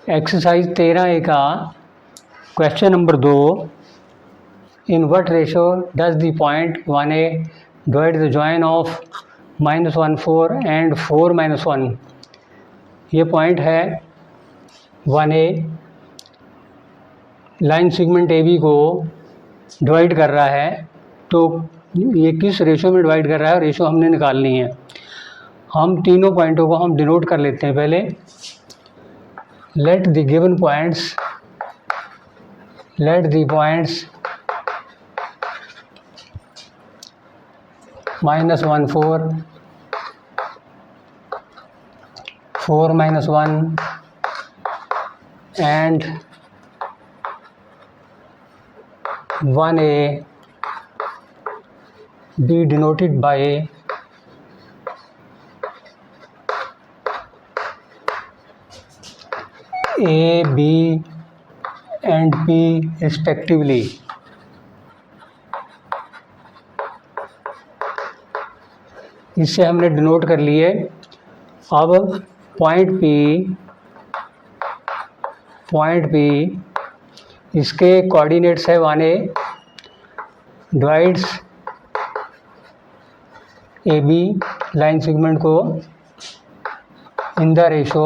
Exercise 13A का question number 2, in what ratio does the point 1A divide the join of -1 4 and 4 -1। ये point है 1A, line segment AB को divide कर रहा है, तो ये किस रेशो में डिवाइड कर रहा है, रेशो हमने निकालनी है। हम तीनों पॉइंटों को हम डिनोट कर लेते हैं पहले। Let the given points -1 4 4 -1 and 1A be denoted by A, B and P respectively। इससे हमने डिनोट कर लिए। अब पॉइंट P इसके कोऑर्डिनेट्स है 1A divides AB line segment को इन द रेशो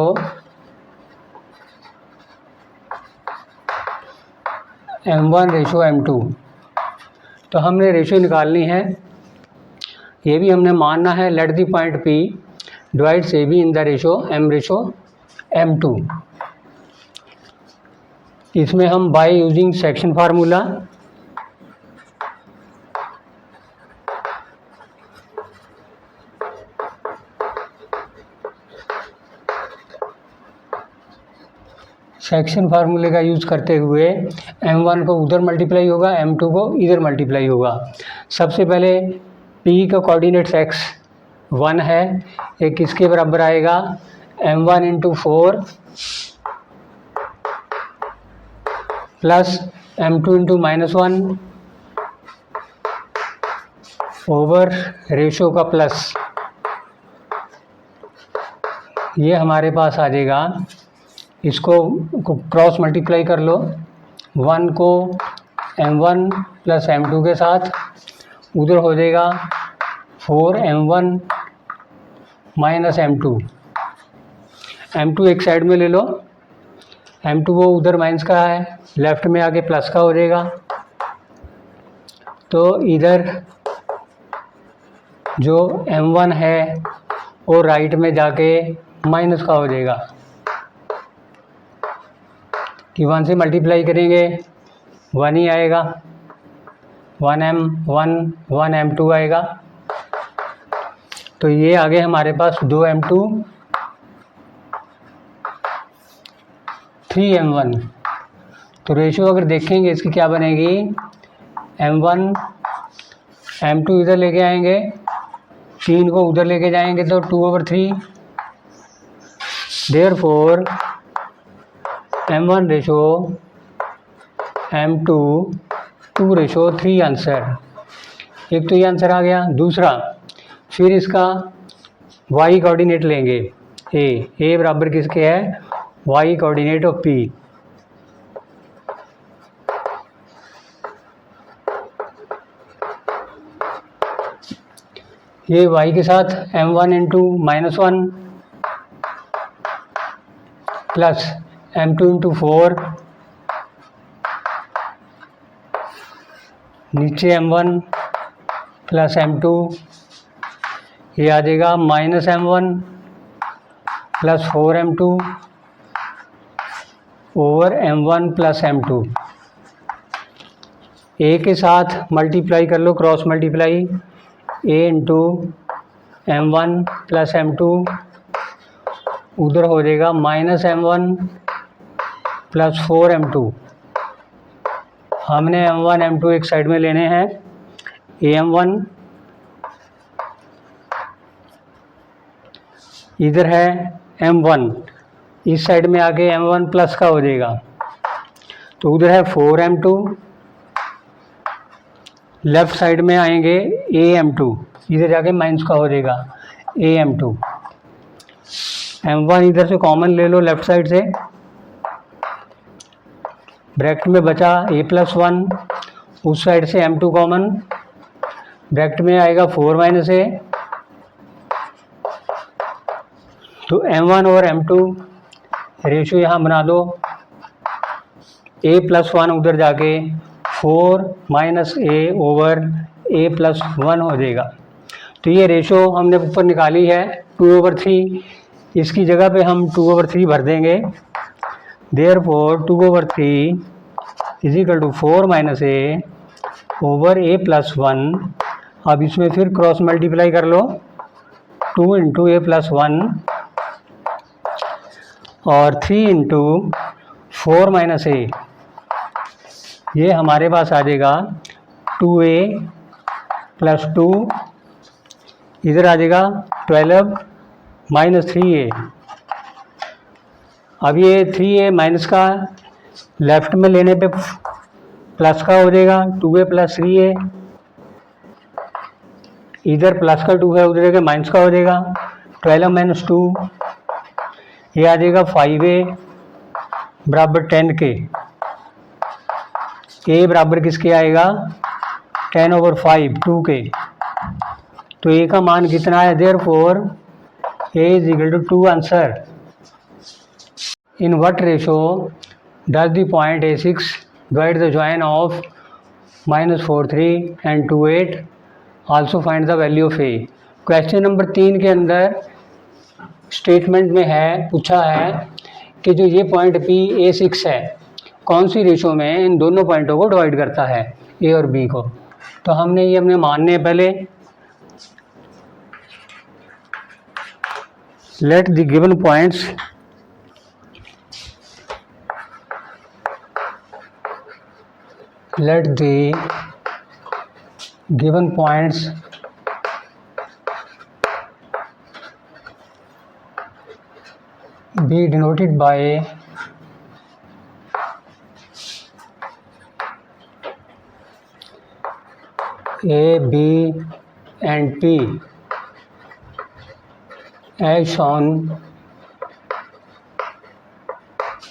M1:M2। तो हमने रेशो निकालनी है, ये भी हमने मानना है। Let the point P divides AB in the ratio M/M2। इसमें हम बाय यूजिंग सेक्शन फार्मूला फार्मूले का यूज़ करते हुए M1 को उधर मल्टीप्लाई होगा, M2 को इधर मल्टीप्लाई होगा। सबसे पहले P का कोऑर्डिनेट्स x1 है, ये किसके बराबर आएगा, M1 × 4 plus M2 × -1 over ratio का प्लस। ये हमारे पास आ जाएगा, इसको क्रॉस मल्टीप्लाई कर लो। 1 को M1 + M2 के साथ, उधर हो जाएगा 4M1 - M2। M2 एक साइड में ले लो, M2 वो उधर माइनस का है, लेफ्ट में आके प्लस का हो जाएगा। तो इधर जो M1 है वो राइट में जाके माइनस का हो जाएगा, कि 1 से मल्टीप्लाई करेंगे 1 ही आएगा, 1M2 आएगा। तो ये आगे हमारे पास 2M2 3M1। तो रेशो अगर देखेंगे इसकी क्या बनेगी, M1 M2 इधर लेके आएंगे, 3 को उधर लेके जाएंगे तो 2/3। Therefore M1 ratio M2 2/3 answer. एक तो ये आंसर आ गया। दूसरा, फिर इसका y कोऑर्डिनेट लेंगे, A बराबर किसके है, y कोऑर्डिनेट ऑफ P। ये y के साथ M1 × -1 प्लस M2 × 4, नीचे M1 + M2, ये आ जाएगा -M1 + 4M2 over M1 + M2। A के साथ मल्टीप्लाई कर लो, cross multiply, A × M1 + M2, उधर हो जाएगा -M1 + 4M2। हमने M1 M2 एक साइड में लेने हैं, AM1 इधर है, M1 इस साइड में आके M1 प्लस का हो जाएगा, तो उधर है 4M2, लेफ्ट साइड में आएंगे AM2, इधर जाके माइनस का हो जाएगा AM2। M1 इधर से कॉमन ले लो लेफ्ट साइड से, ब्रैकेट में बचा a+1, उस साइड से m2 कॉमन, ब्रैकेट में आएगा 4 - a, तो m1 और m2 रेशो यहाँ बना दो, a+1 उधर जाके 4 - a ओवर a+1 हो जाएगा। तो ये रेशो हमने ऊपर निकाली है 2/3, इसकी जगह पे हम 2/3 भर देंगे। Therefore 2/3 = 4 - a over a+1। अब इसमें फिर क्रॉस मल्टीप्लाई कर लो, 2 × a+1 और 3 × 4 - a, ये हमारे पास आ जाएगा 2a + 2, इधर आ जाएगा 12 - 3a। अब ये 3a माइनस का लेफ्ट में लेने पे प्लस का हो जाएगा, 2a + 3a, इधर प्लस का 2 है, उधर माइनस का हो जाएगा, 12 - 2, ये आ जाएगा 5a = 10 के। a बराबर किसके आएगा, 10/5, 2 के। तो a का मान कितना है, therefore a = 2 answer. In what ratio does the point a6 divide the join of -4 3 and 2 8, also find the value of a। Question number 3 के अंदर स्टेटमेंट में है, पूछा है कि जो ये पॉइंट P A6 है, कौन सी रेशो में इन दोनों पॉइंटों को डिवाइड करता है, A और B को। तो हमने ये अपने मानने हैं पहले। Let the given points be denoted by A, B and P as shown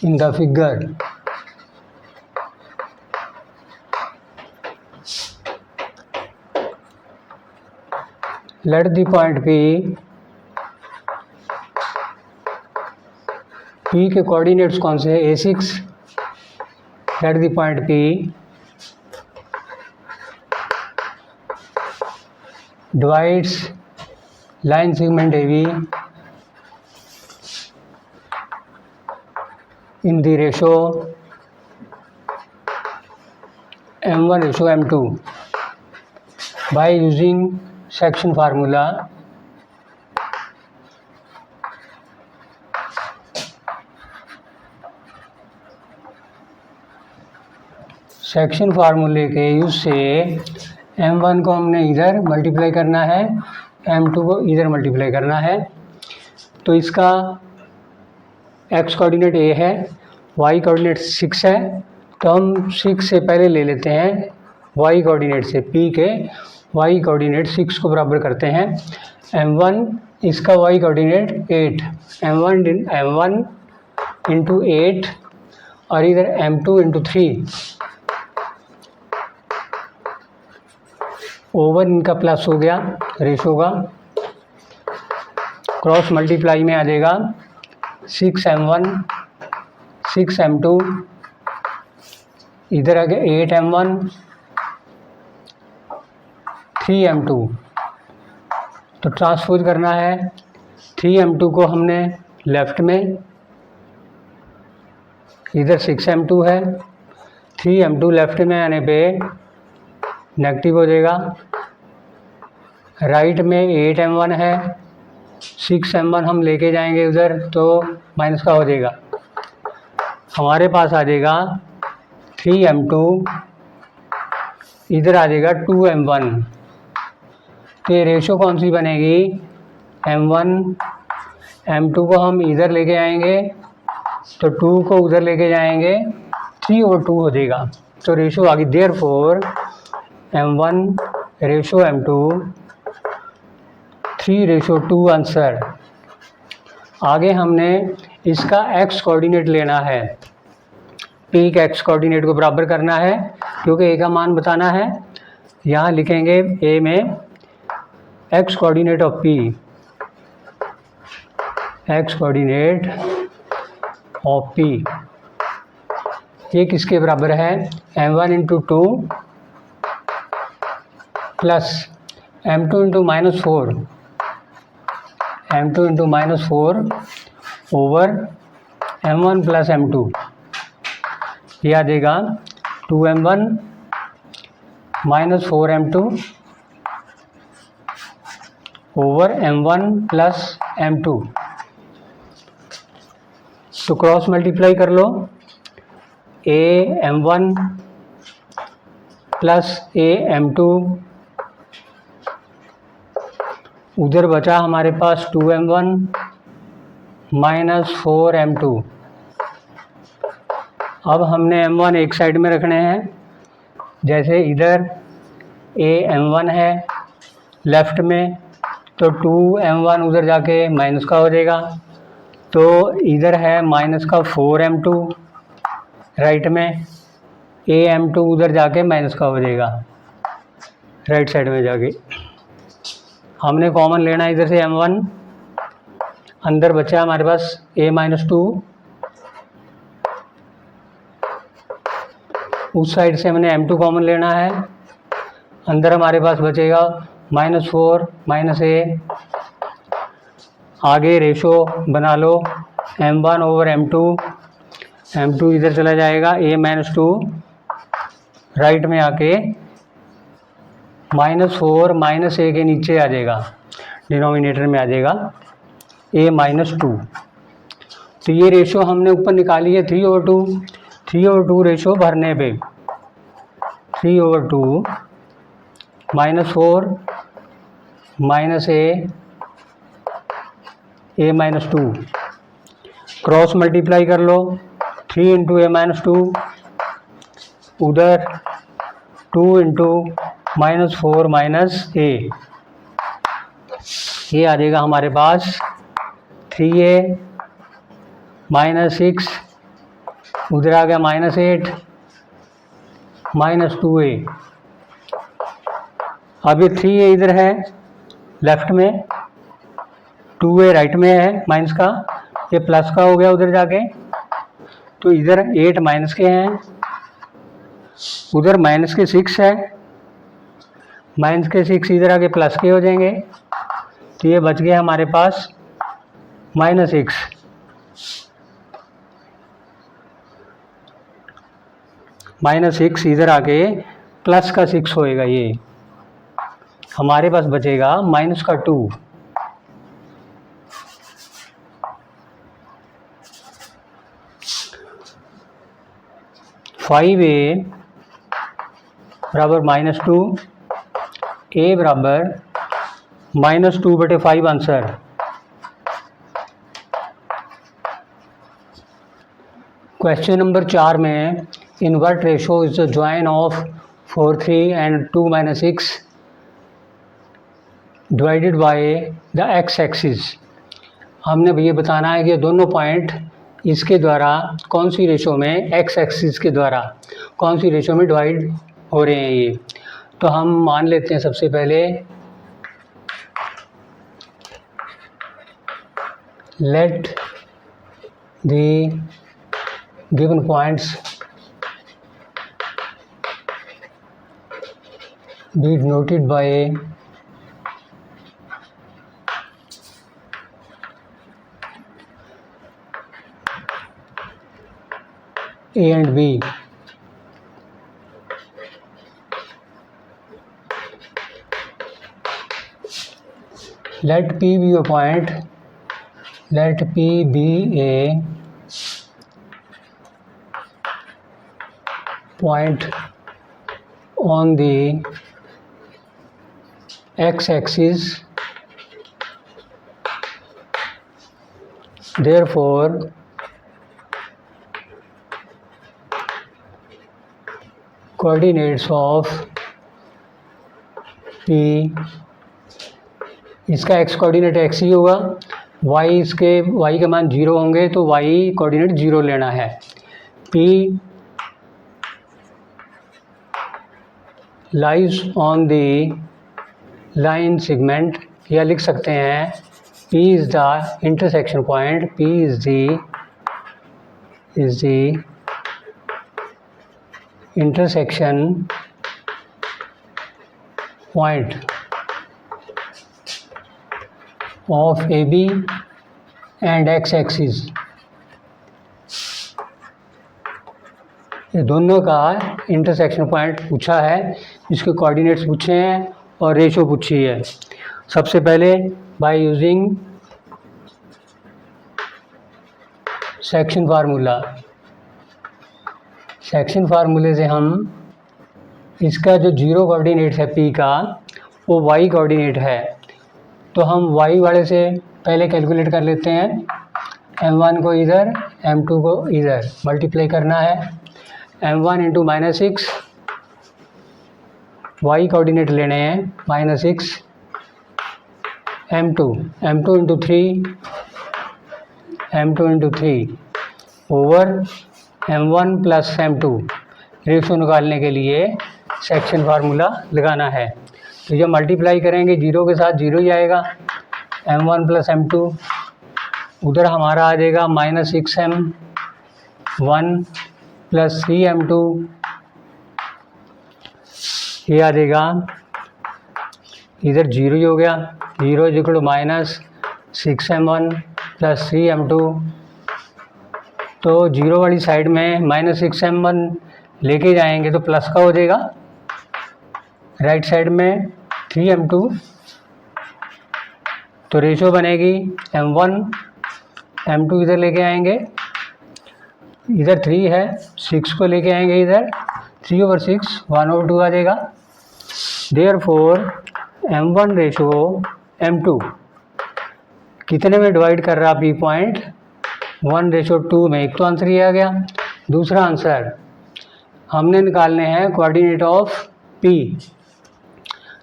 in the figure. Let the point P के कोऑर्डिनेट्स कौन से है, A6। Let the point P divides line segment AB in the ratio m1:m2 by using section formula। Section फार्मूले के use से m1 को हमने इधर मल्टीप्लाई करना है, m2 को इधर मल्टीप्लाई करना है। तो इसका x कोऑर्डिनेट a है, y कोऑर्डिनेट 6 है, तो हम 6 से पहले ले लेते हैं y कोऑर्डिनेट से, p के y कोऑर्डिनेट 6 को बराबर करते हैं m1, इसका y कोऑर्डिनेट 8, m1 × 8 और इधर m2 × 3 ओवर इनका प्लस हो गया रेशो का, क्रॉस मल्टीप्लाई में आ जाएगा 6m1 6m2, इधर आ गया 8m1 3m2। तो ट्रांसपोज करना है, 3m2 को हमने लेफ्ट में, इधर 6m2 है, 3m2 लेफ्ट में आने पे नेगेटिव हो जाएगा, राइट में 8m1 है, 6m1 हम लेके जाएंगे उधर तो माइनस का हो जाएगा, हमारे पास आ जाएगा 3m2, इधर आ जाएगा 2m1। तो ये रेशो कौन सी बनेगी, m1 m2 को हम इधर लेके आएंगे तो 2 को उधर लेके जाएंगे, 3/2 हो जाएगा। तो रेशो आ गई, therefore m1 ratio m2 3/2 answer. आगे हमने इसका x कोऑर्डिनेट लेना है, पी के एक्स कोऑर्डिनेट को बराबर करना है, क्योंकि ए का मान बताना है। यहाँ लिखेंगे ए में x coordinate of P, x coordinate of P ये किसके बराबर है, m1 into 2 plus m2 into -4, m2 into -4 over m1 plus m2। ये आ जाएगा 2m1 -4m2 over m1 plus m2। तो क्रॉस मल्टीप्लाई कर लो, a m1 plus a m2, उधर बचा हमारे पास 2m1 -4m2। अब हमने m1 एक साइड में रखने हैं, जैसे इधर a m1 है लेफ़्ट में, तो 2m1 उधर जाके माइनस का हो जाएगा, तो इधर है माइनस का 4m2 राइट में, a m2 उधर जाके माइनस का हो जाएगा राइट साइड में जाके। हमने कॉमन लेना है इधर से m1, अंदर बचा हमारे पास a -2, उस साइड से हमने m2 कॉमन लेना है, अंदर हमारे पास बचेगा -4 -a, आगे रेशो बना लो m1 ओवर m2, m2 इधर चला जाएगा, a -2 राइट में आके -4 -a के नीचे आ जाएगा, डिनोमिनेटर में आ जाएगा a -2। तो ये रेशो हमने ऊपर निकाली है 3/2, 3/2 रेशो भरने पे 3/2 -4 -a -2 क्रॉस मल्टीप्लाई कर लो, 3 इंटू a -2 उधर 2 इंटू -4 -a, ये आ जाएगा हमारे पास 3a -6, उधर आ गया -8 -2a। अब ये 3a इधर है लेफ्ट में, 2a राइट में है माइनस का, ये प्लस का हो गया उधर जाके, तो इधर 8 माइनस के हैं, उधर माइनस के 6 है, माइनस के 6 इधर आके प्लस के हो जाएंगे, तो ये बच गया हमारे पास -6। -6 इधर आके प्लस का 6 होएगा, ये हमारे पास बचेगा -2। 5a बराबर -2, a बराबर -2/5 आंसर। क्वेश्चन नंबर 4 में in what ratio is the join of 4 3 and 2 -6 divided by the x axis. हमने ये बताना है कि दोनों पॉइंट इसके द्वारा कौन सी रेशो में, x एक्सिस के द्वारा कौन सी रेशो में डिवाइड हो रहे हैं ये। तो हम मान लेते हैं सबसे पहले let the given points B denoted by A and B। Let P be a point, let P be a point on the x-axis, therefore coordinates of P, इसका x कोऑर्डिनेट x ही होगा, y के मान 0 होंगे तो y coordinate 0 लेना है। P lies on the line segment, या लिख सकते हैं P is the intersection point, P is the intersection point of AB and X axis. ये दोनों का इंटरसेक्शन पॉइंट पूछा है, जिसके कोऑर्डिनेट्स पूछे हैं और रेशो पूछी है। सबसे पहले बाय यूजिंग सेक्शन फार्मूले से हम इसका जो जीरो कोऑर्डिनेट है P का, वो Y कोऑर्डिनेट है, तो हम Y वाले से पहले कैलकुलेट कर लेते हैं। m1 को इधर, m2 को इधर मल्टीप्लाई करना है। m1 इंटू -6, Y कोऑर्डिनेट लेने हैं -6, m2 into 3 over m1 plus m2। Ratio निकालने के लिए सेक्शन फार्मूला लगाना है, तो जब मल्टीप्लाई करेंगे जीरो के साथ जीरो ही आएगा, m1 प्लस m2, उधर हमारा आ जाएगा -6m1 प्लस 3m2, ये आ जाएगा, इधर जीरो ही हो गया, zero is equal to -6m1 plus 3m2, तो जीरो वाली साइड में -6m1 लेके जाएंगे तो प्लस का हो जाएगा, राइट साइड में 3m2, तो रेशो बनेगी m1 m2 इधर लेके आएंगे, इधर 3 है, 6 को लेके आएंगे इधर, 3/6 1/2 आ जाएगा। देयरफॉर m1 रेशो m2 कितने में डिवाइड कर रहा P पॉइंट, 1/2 में। एक तो आंसर ये आ गया। दूसरा आंसर हमने निकालने हैं कोऑर्डिनेट ऑफ P,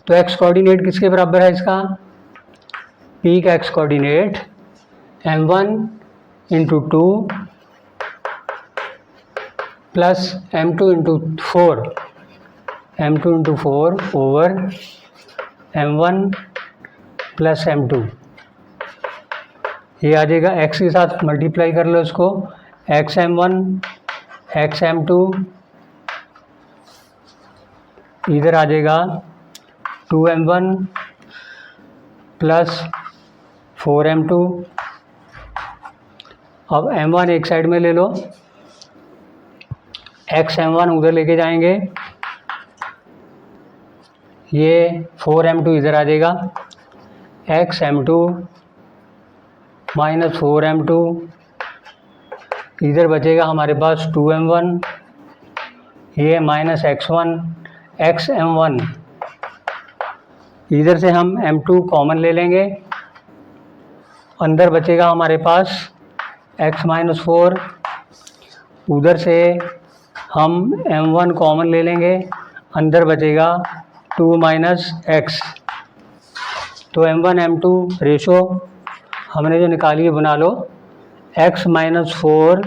तो x कोऑर्डिनेट किसके बराबर है इसका, P का x coordinate m1 into 2 plus m2 into 4 over m1 plus m2, ये आ जाएगा। x के साथ मल्टीप्लाई कर लो इसको, x m1 x m2, इधर आ जाएगा 2m1 प्लस 4m2। अब m1 एक साइड में ले लो, x m1 उधर लेके जाएंगे, ये 4m2 इधर आ जाएगा, x m2 माइनस 4m2, इधर बचेगा हमारे पास 2m1, ये माइनस x m1, इधर से हम m2 कॉमन ले लेंगे, अंदर बचेगा हमारे पास x माइनस 4, उधर से हम m1 कॉमन ले लेंगे, अंदर बचेगा 2 माइनस x, तो m1 m2 रेशो हमने जो निकाली है बना लो, x माइनस 4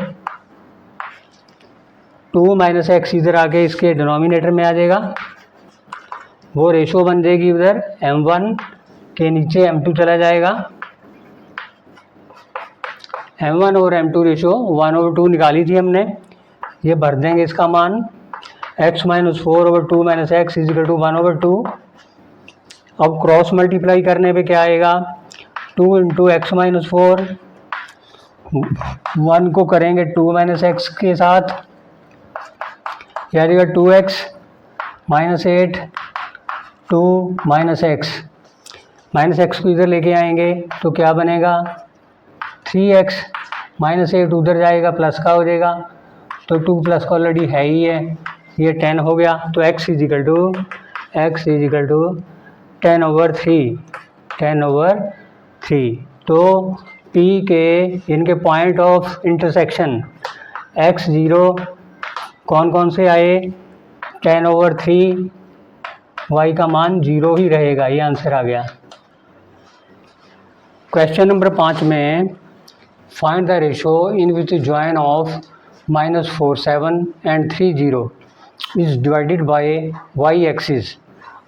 2 माइनस x इधर आके इसके डिनोमिनेटर में आ जाएगा, वो रेशो बन जाएगी उधर m1 के नीचे m2 चला जाएगा, m1 और m2 रेशो 1/2 निकाली थी हमने, ये भर देंगे इसका मान, x minus 4/2 minus x is equal to 1/2। अब क्रॉस मल्टीप्लाई करने पे क्या आएगा, 2 इंटू एक्स माइनस 4, 1 को करेंगे 2 माइनस एक्स के साथ, यह आ जाएगा 2x माइनस 8, 2 माइनस एक्स को इधर लेके आएंगे तो क्या बनेगा, 3x माइनस 8 उधर जाएगा, प्लस का हो जाएगा, तो 2 प्लस का ऑलरेडी है ही है, ये 10 हो गया, तो x इज इक्वल टू 10/3। तो P के इनके पॉइंट ऑफ इंटरसेक्शन x0 कौन कौन से आए, 10/3, y का मान 0 ही रहेगा, ये आंसर आ गया। क्वेश्चन नंबर 5 में find the ratio in which join of -4 7 and 3 0 is divided by y-axis.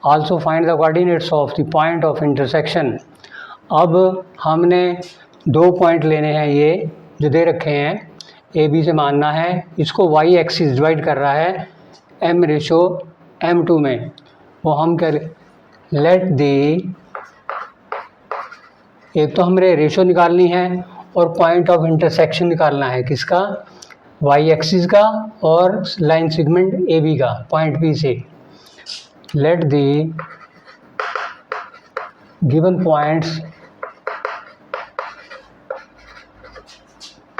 Also find the coordinates of the point of intersection. अब हमने 2 पॉइंट लेने हैं, ये जो दे रखे हैं, ए बी से मानना है, इसको वाई एक्सिस डिवाइड कर रहा है m/m2 में। वो हम क्या लेट दी, एक तो हमें रेशो निकालनी है और पॉइंट ऑफ इंटरसेक्शन निकालना है, किसका, वाई एक्सिस का और लाइन सेगमेंट ए बी का पॉइंट बी से। Let the given points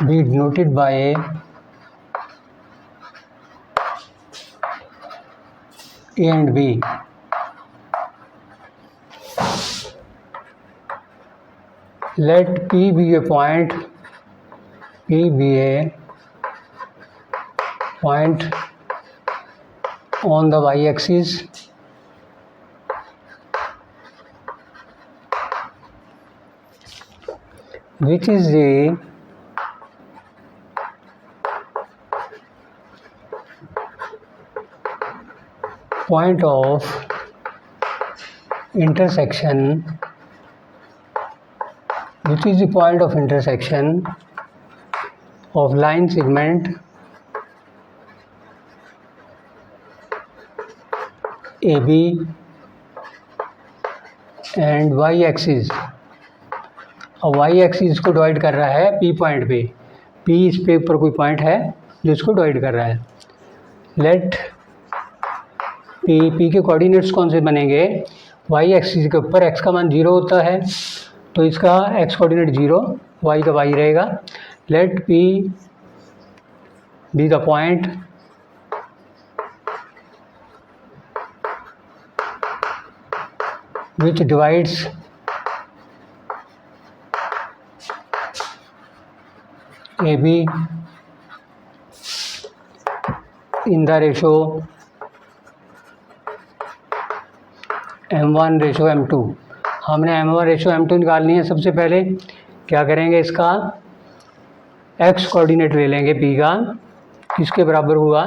be denoted by A and B. Let P be a point, P be a point on the y-axis which is the point of intersection, which is the point of intersection of line segment AB and y-axis। अब y-axis को divide कर रहा है P point पे, P इस पे ऊपर कोई पॉइंट है जो इसको डिवाइड कर रहा है। लेट P के कोऑर्डिनेट्स कौन से बनेंगे, वाई एक्सिस के ऊपर x का मान 0 होता है तो इसका x कोऑर्डिनेट 0, y का y रहेगा। Let P be the point which divides AB in the ratio m1/m2। हमने m1/m2 निकालनी है। सबसे पहले क्या करेंगे, इसका x कोऑर्डिनेट ले लेंगे P का, किसके बराबर हुआ,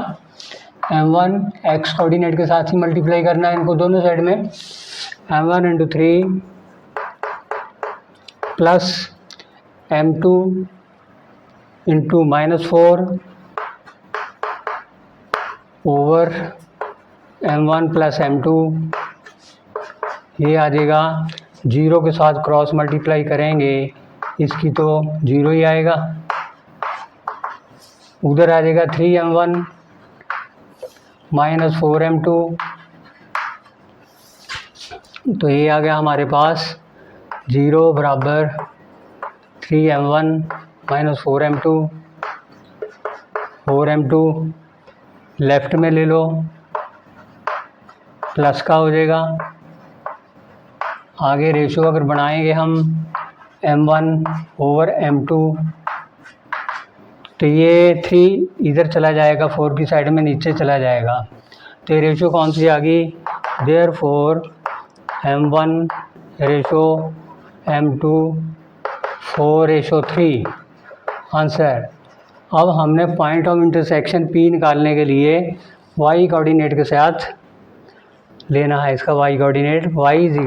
m1 x कोऑर्डिनेट के साथ ही मल्टीप्लाई करना है इनको दोनों साइड में, m1 × 3 plus m2 × -4 over m1 plus m2। ये आ जाएगा 0 के साथ क्रॉस मल्टीप्लाई करेंगे, इसकी तो 0 ही आएगा। उधर आ जाएगा 3m1 - 4m2, तो ये आ गया हमारे पास 0 बराबर 3m1 - 4m2। 4m2 लेफ्ट में ले लो, प्लस का हो जाएगा। आगे रेशो अगर बनाएंगे हम m1/m2 तो ये 3 इधर चला जाएगा, 4 की साइड में नीचे चला जाएगा, तो ये रेशो कौन सी आ गई, देयरफॉर m1/m2 4:3 आंसर। अब हमने पॉइंट ऑफ इंटरसेक्शन P निकालने के लिए y कोऑर्डिनेट के साथ लेना है, इसका y coordinate y =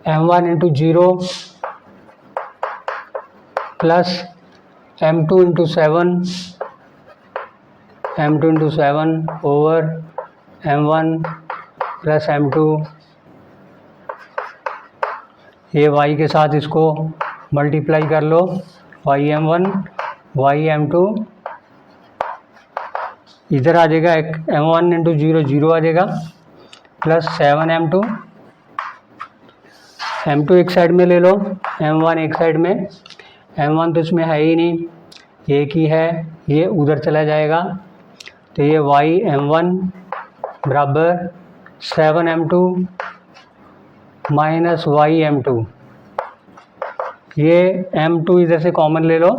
m1 × 0 plus m2 × 7 over m1 plus m2। ये y के साथ इसको मल्टीप्लाई कर लो, ym1 ym2, इधर आ जाएगा m1 × 0 0 आ जाएगा, प्लस 7m2, m2 एक साइड में ले लो, m1 एक साइड में, m1 तो इसमें है ही नहीं, एक ही है, ये उधर चला जाएगा, तो ये ym1 बराबर 7m2 माइनस ym2। ये m2 इधर से कॉमन ले लो,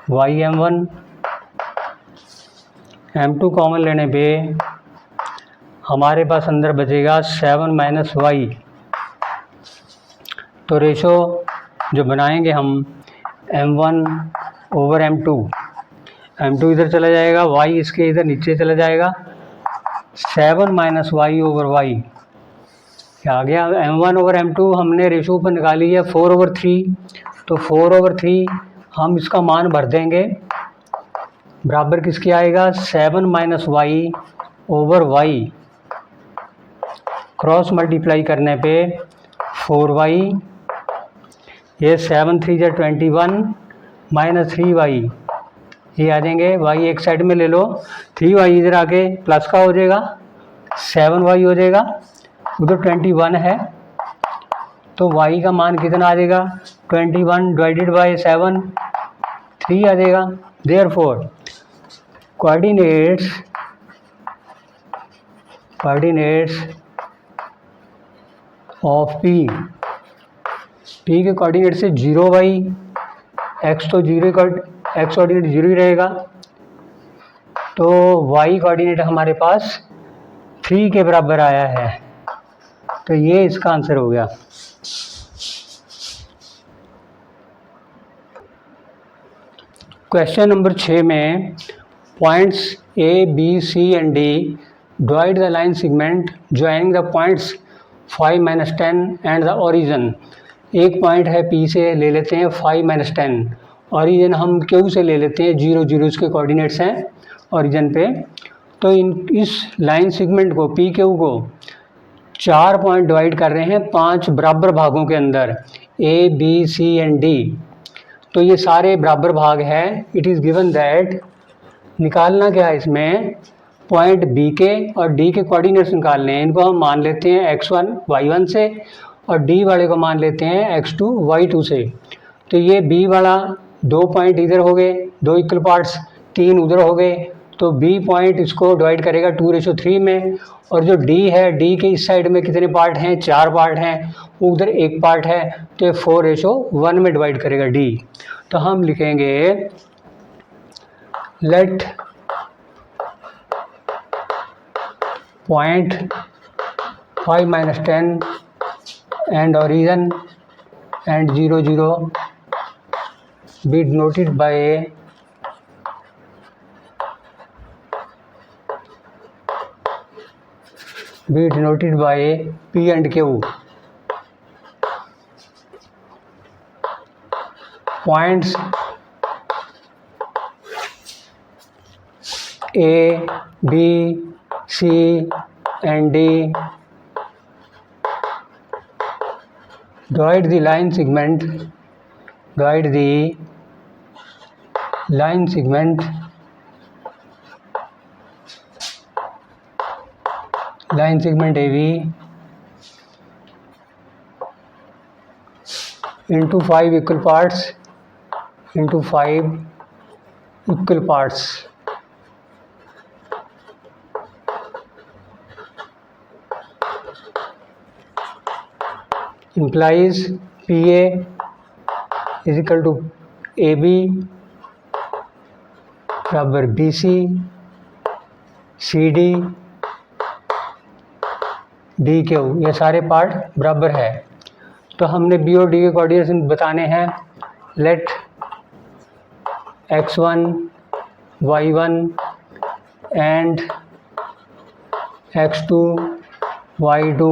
ym1 m2 कॉमन लेने पे हमारे पास अंदर बचेगा 7 - y। तो रेशो जो बनाएंगे हम m1/m2, m2 इधर चला जाएगा, y इसके इधर नीचे चला जाएगा, 7 माइनस वाई ओवर वाई क्या आ गया। m1 ओवर m2 हमने रेशो पर निकाली है 4/3, तो 4/3 हम इसका मान भर देंगे, बराबर किसके आएगा 7 minus y over y, cross multiply करने पे 4y, ये 7 3 जा 21 माइनस 3y, ये आ जाएंगे, y एक साइड में ले लो, 3y इधर आके प्लस का हो जाएगा, 7y हो जाएगा, उधर 21 है, तो y का मान कितना आ जाएगा 21 डिवाइडेड बाय 7, 3 आ जाएगा। देयरफॉर कोऑर्डिनेट्स ऑफ p के कोऑर्डिनेट से 0y, x तो 0, x कोऑर्डिनेट 0 ही रहेगा, तो y कोऑर्डिनेट हमारे पास 3 के बराबर आया है, तो ये इसका आंसर हो गया। क्वेश्चन नंबर 6 में points A, B, C and D divide the line segment joining the points 5 - 10 and the origin. एक पॉइंट है P से ले लेते हैं 5 - 10, ओरिजिन हम Q से ले लेते हैं 0 0, इसके कोऑर्डिनेट्स हैं ओरिजिन पे। तो इस लाइन सेगमेंट को PQ को 4 पॉइंट डिवाइड कर रहे हैं 5 बराबर भागों के अंदर, A, B, C and D। तो ये सारे बराबर भाग हैं। इट इज़ गिवन दैट, निकालना क्या है इसमें, पॉइंट B के और D के कोऑर्डिनेट्स निकालने हैं। इनको हम मान लेते हैं x1 y1 से और D वाले को मान लेते हैं x2 y2 से। तो ये B वाला 2 पॉइंट इधर हो गए, 2 इक्वल पार्ट्स, 3 उधर हो गए, तो B पॉइंट इसको डिवाइड करेगा 2:3 में, और जो D है, D के इस साइड में कितने पार्ट हैं, 4 पार्ट हैं, उधर 1 पार्ट है, तो 4:1 में डिवाइड करेगा D। तो हम लिखेंगे let point 5 - 10 and origin and 0 0 be denoted by P and Q। Points A, B, C and D divide the line segment AB into 5 equal parts, implies PA is equal to AB बराबर BC, CD, DQ, ये सारे part बराबर है। तो हमने B और D के coordinates बताने हैं। Let x1 y1 and x2 y2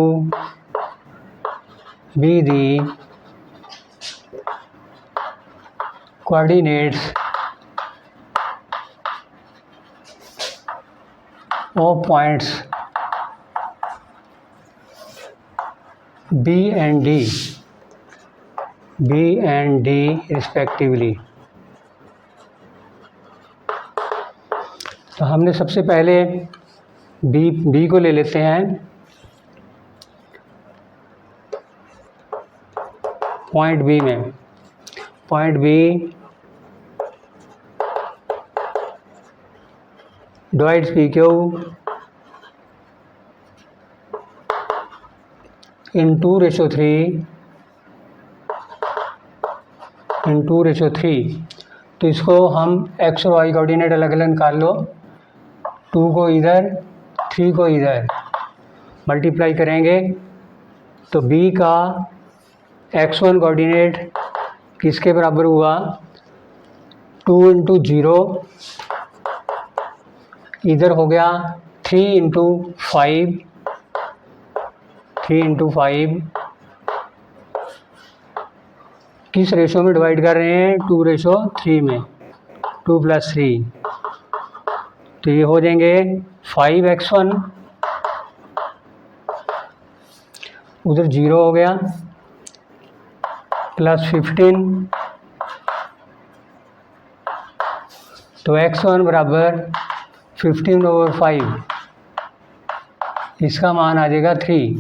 be the coordinates of points B and D respectively। तो हमने सबसे पहले B को ले लेते हैं, पॉइंट B में, point B divides PQ in 2:3। तो इसको हम x और y कोऑर्डिनेट अलग अलग निकाल लो, 2 को इधर, 3 को इधर, मल्टीप्लाई करेंगे तो B का x1 कोऑर्डिनेट किसके बराबर हुआ, 2 × 0 इधर हो गया 3 इंटू फाइव किस रेशो में डिवाइड कर रहे हैं? 2:3 में, 2 + 3, तो ये हो जाएंगे 5x1, उधर 0 हो गया, प्लस 15, तो x1 बराबर 15/5, इसका मान आ जाएगा 3।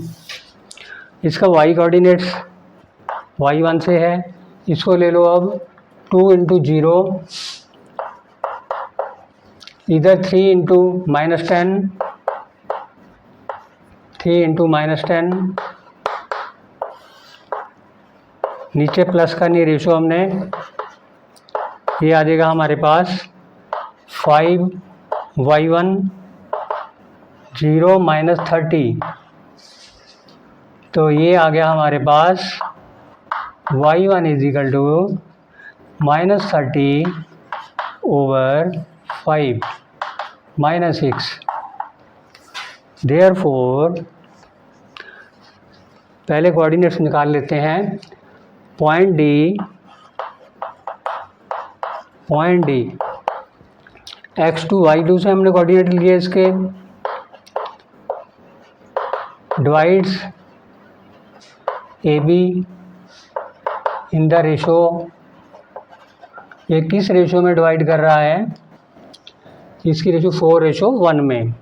इसका y कोऑर्डिनेट्स y1 से है, इसको ले लो अब 2 × 0, इधर 3 × -10, 3 × -10, नीचे प्लस का नहीं रेशो हमने, ये आ जाएगा हमारे पास 5y1 0 - 30, तो ये आ गया हमारे पास y1 = -30/5 -6। देयरफॉर पहले कोऑर्डिनेट्स निकाल लेते हैं। पॉइंट डी x2 y2 से हमने कोऑर्डिनेट लिए इसके, divides AB in the ratio, ये किस रेशो में डिवाइड कर रहा है? इसकी रेशो 4:1 में।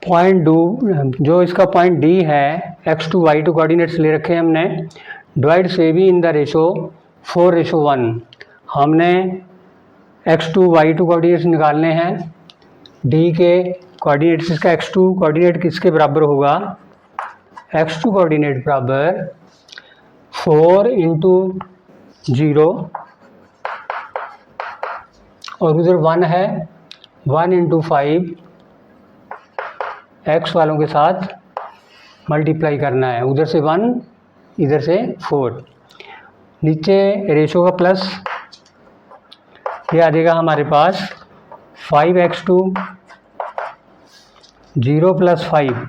पॉइंट जो इसका पॉइंट डी है, x2 y2 कोऑर्डिनेट्स ले रखे हैं हमने, divides AB in the ratio 4:1। हमने x2 y2 कोऑर्डिनेट्स निकालने हैं, डी के कोऑर्डिनेट्स, इसका x2 कोऑर्डिनेट किसके बराबर होगा? x2 कोऑर्डिनेट बराबर 4 × 0 और उधर 1 है, 1 × 5 x वालों के साथ मल्टीप्लाई करना है, उधर से 1 इधर से 4, नीचे रेशो का प्लस, ये आ जाएगा हमारे पास 5x2 0 + 5,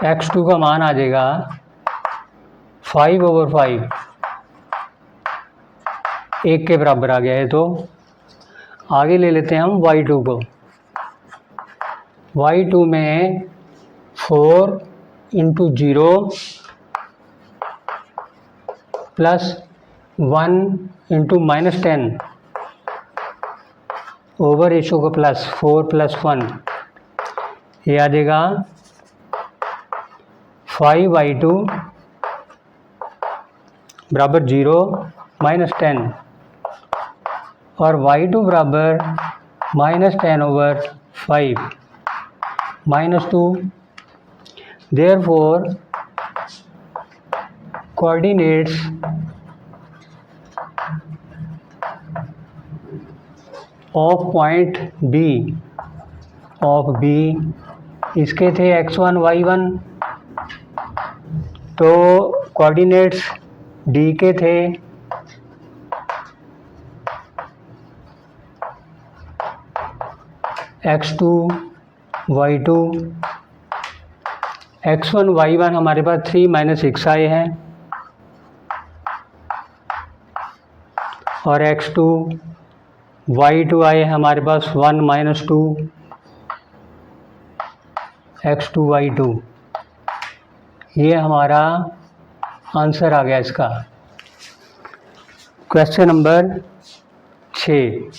x2 का मान आ जाएगा 5/5, 1 के बराबर आ गया है। तो आगे ले लेते हैं हम y2 को। y2 में 4 × 0 + 1 × -10 ओवर रेशो का प्लस 4 + 1, ये आ जाएगा 5y2 बराबर 0 - 10 और y2 बराबर -10/5 -2। Therefore coordinates of point B इसके थे x1 y1, तो कोऑर्डिनेट्स डी के थे x2 y2, x1 y1 हमारे पास 3 - 6 आए हैं और x2 y2 आए हमारे पास 1 - 2 x2 y2। ये हमारा आंसर आ गया इसका। Question number 6।